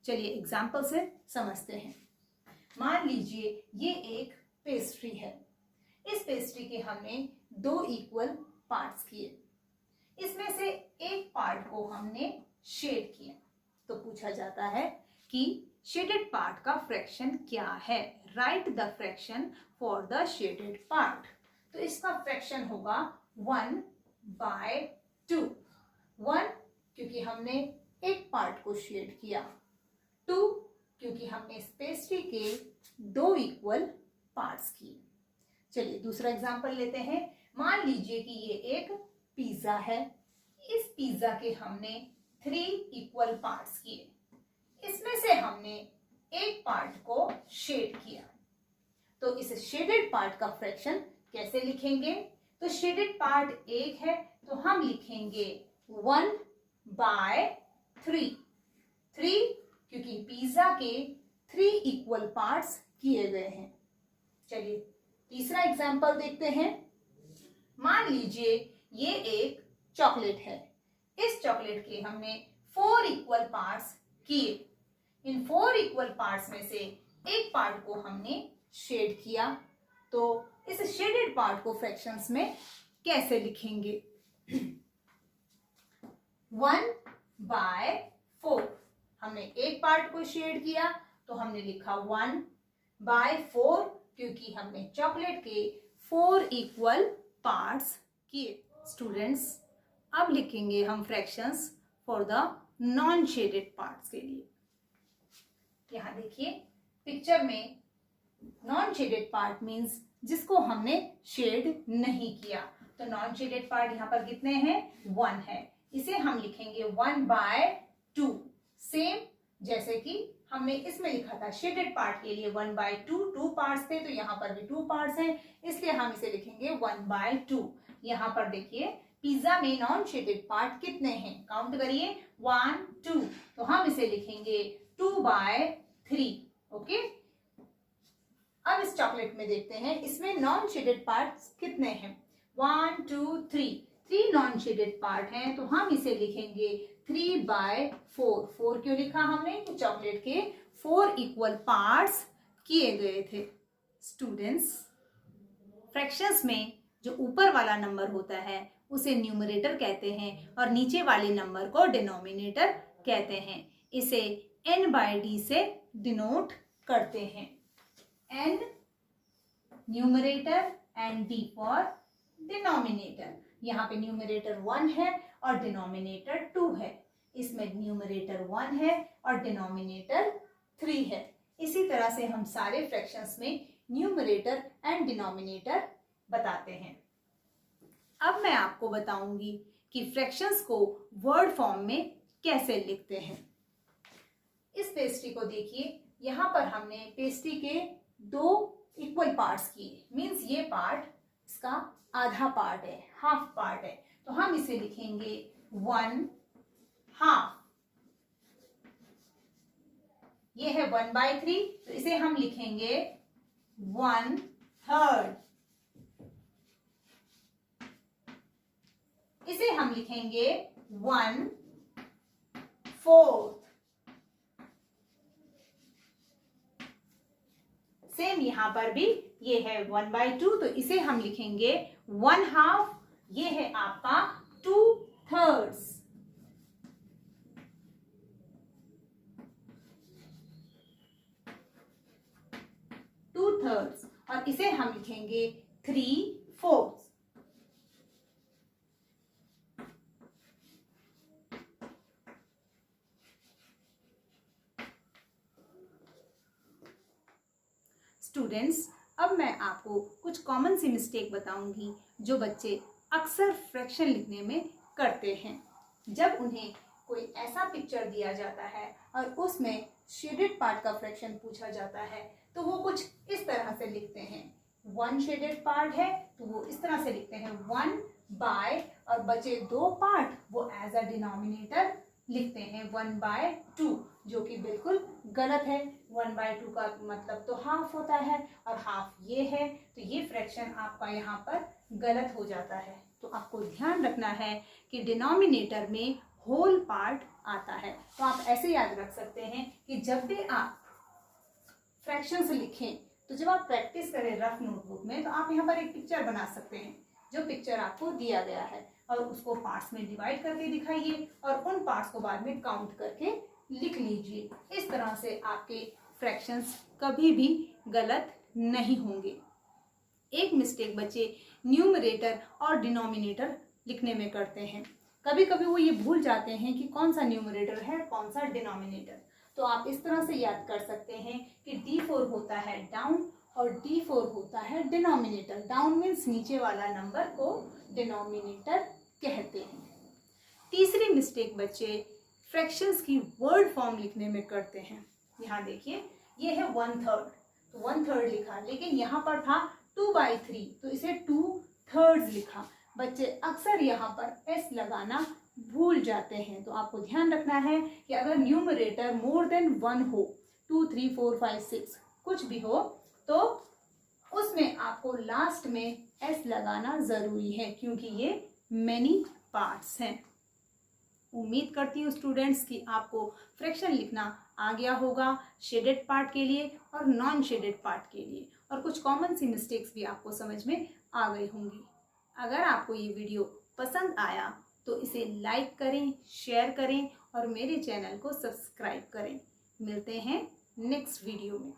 चलिए एग्जाम्पल से समझते हैं। मान लीजिए ये एक पेस्ट्री है। इस पेस्ट्री के हमने 2 इक्वल पार्ट्स किए। इसमें से एक पार्ट को हमने शेड किया। तो पूछा जाता है कि शेडेड पार्ट का फ्रैक्शन क्या है। Right the fraction for the shaded part. तो इसका फ्रैक्शन होगा 1/2। 1 क्योंकि हमने एक पार्ट को शेड किया, 2 क्योंकि हमने इस पेस्ट्री के 2 इक्वल पार्ट्स किए। चलिए दूसरा एग्जांपल लेते हैं। मान लीजिए कि ये एक पिज्जा है। इस पिज्जा के हमने 3 इक्वल पार्ट्स किए। इसमें से हमने एक पार्ट को शेड किया। तो इस शेडेड पार्ट का फ्रैक्शन कैसे लिखेंगे? तो शेडेड पार्ट एक है तो हम लिखेंगे 1/3। 3 क्योंकि पिज्जा के 3 इक्वल पार्ट्स किए गए हैं। चलिए तीसरा एग्जांपल देखते हैं। मान लीजिए ये एक चॉकलेट है। इस चॉकलेट के हमने 4 इक्वल पार्ट्स किए। इन 4 इक्वल पार्ट्स में से एक पार्ट को हमने शेड किया। तो इस शेडेड पार्ट को फ्रैक्शंस में कैसे लिखेंगे? 1/4। हमने एक पार्ट को शेड किया तो हमने लिखा 1/4 क्योंकि हमने चॉकलेट के 4 इक्वल पार्ट्स किए। स्टूडेंट्स अब लिखेंगे हम fractions for the non shaded parts के लिए। यहाँ देखिए पिक्चर में नॉन शेडेड पार्ट मीन्स जिसको हमने शेड नहीं किया। तो नॉन शेडेड पार्ट यहाँ पर कितने हैं? 1 है। इसे हम लिखेंगे 1/2। सेम जैसे कि हमने इसमें लिखा था शेडेड पार्ट के लिए 1/2, 2 पार्ट्स थे, तो यहाँ पर भी 2 पार्ट्स हैं, इसलिए हम इसे लिखेंगे 1/2। यहाँ पर देखिए पिज्जा में नॉन शेडेड पार्ट कितने हैं? काउंट करिए 1, 2। तो हम इसे लिखेंगे 2/3। ओके। अब इस चॉकलेट में देखते हैं इसमें नॉन शेडेड पार्ट्स कितने हैं? 1, 2, 3। 3 नॉन शेडेड पार्ट हैं तो हम इसे लिखेंगे 3/4। 4 क्यों लिखा हमने? तो चॉकलेट के 4 इक्वल पार्ट्स किए गए थे। स्टूडेंट्स फ्रैक्शंस में जो ऊपर वाला नंबर होता है उसे न्यूमरेटर कहते हैं और नीचे वाले नंबर को डिनोमिनेटर कहते हैं। इसे n/d से डिनोट करते हैं। n numerator and d for denominator. यहाँ पे न्यूमरेटर 1 है और डिनोमिनेटर 2 है। इसमें न्यूमरेटर 1 है और डिनोमिनेटर 3 है। इसी तरह से हम सारे फ्रैक्शंस में न्यूमरेटर एंड डिनोमिनेटर बताते हैं। अब मैं आपको बताऊंगी कि फ्रैक्शंस को वर्ड फॉर्म में कैसे लिखते हैं। इस पेस्ट्री को देखिए, यहाँ पर हमने पेस्ट्री के 2 इक्वल पार्ट्स किए। मीन्स ये पार्ट इसका आधा पार्ट है, हाफ पार्ट है, तो हम इसे लिखेंगे 1/2। ये है 1/3 तो इसे हम लिखेंगे 1/3। इसे हम लिखेंगे 1/4। सेम यहां पर भी ये है 1/2 तो इसे हम लिखेंगे 1/2। ये है आपका 2/3। और इसे हम लिखेंगे 3/4। स्टूडेंट्स अब मैं आपको कुछ कॉमन सी मिस्टेक बताऊंगी जो बच्चे अक्सर फ्रैक्शन लिखने में करते हैं। जब उन्हें कोई ऐसा पिक्चर दिया जाता है और उसमें शेडेड पार्ट का फ्रैक्शन पूछा जाता है तो वो कुछ इस तरह से लिखते हैं। 1 शेडेड पार्ट है तो वो इस तरह से लिखते हैं 1/, और बचे 2 पार्ट वो एज अ डिनोमिनेटर लिखते हैं 1/2, जो कि बिल्कुल गलत है। 1/2 का मतलब तो हाफ होता है और हाफ ये है, तो ये फ्रैक्शन आपका यहाँ पर गलत हो जाता है। तो आपको ध्यान रखना है कि डिनोमिनेटर में होल पार्ट आता है। तो आप ऐसे याद रख सकते हैं कि जब भी आप फ्रैक्शंस लिखें तो जब आप प्रैक्टिस करें रफ नोटबुक में, तो आप यहाँ पर एक पिक्चर बना सकते हैं, जो पिक्चर आपको दिया गया है, और उसको पार्ट्स में डिवाइड करके दिखाइए और उन पार्ट्स को बाद में काउंट करके लिख लीजिए। इस तरह से आपके फ्रैक्शंस कभी भी गलत नहीं होंगे। एक मिस्टेक बच्चे न्यूमरेटर और डिनोमिनेटर लिखने में करते हैं। कभी कभी वो ये भूल जाते हैं कि कौन सा न्यूमरेटर है कौन सा डिनोमिनेटर। तो आप इस तरह से याद कर सकते हैं कि D4 होता है डाउन और D4 होता है डिनोमिनेटर। डाउन मीन्स नीचे वाला नंबर को डिनोमिनेटर कहते हैं। तीसरी मिस्टेक बच्चे फ्रैक्शंस की वर्ड फॉर्म लिखने में करते हैं। यहाँ देखिए, ये है 1/3, तो 1/3 लिखा, लेकिन यहाँ पर था 2/3, तो इसे 2/3 लिखा। बच्चे अक्सर यहाँ पर s लगाना भूल जाते हैं। तो आपको ध्यान रखना है कि अगर न्यूमरेटर मोर देन 1 हो, 2, 3, 4, 5, 6 कुछ भी हो, तो उसमें आपको लास्ट में s लगाना जरूरी है, क्योंकि ये मेनी पार्ट्स हैं। उम्मीद करती हूँ स्टूडेंट्स कि आपको फ्रैक्शन लिखना आ गया होगा, शेडेड पार्ट के लिए और नॉन शेडेड पार्ट के लिए, और कुछ कॉमन सी मिस्टेक्स भी आपको समझ में आ गई होंगी। अगर आपको ये वीडियो पसंद आया तो इसे लाइक करें, शेयर करें और मेरे चैनल को सब्सक्राइब करें। मिलते हैं नेक्स्ट वीडियो में।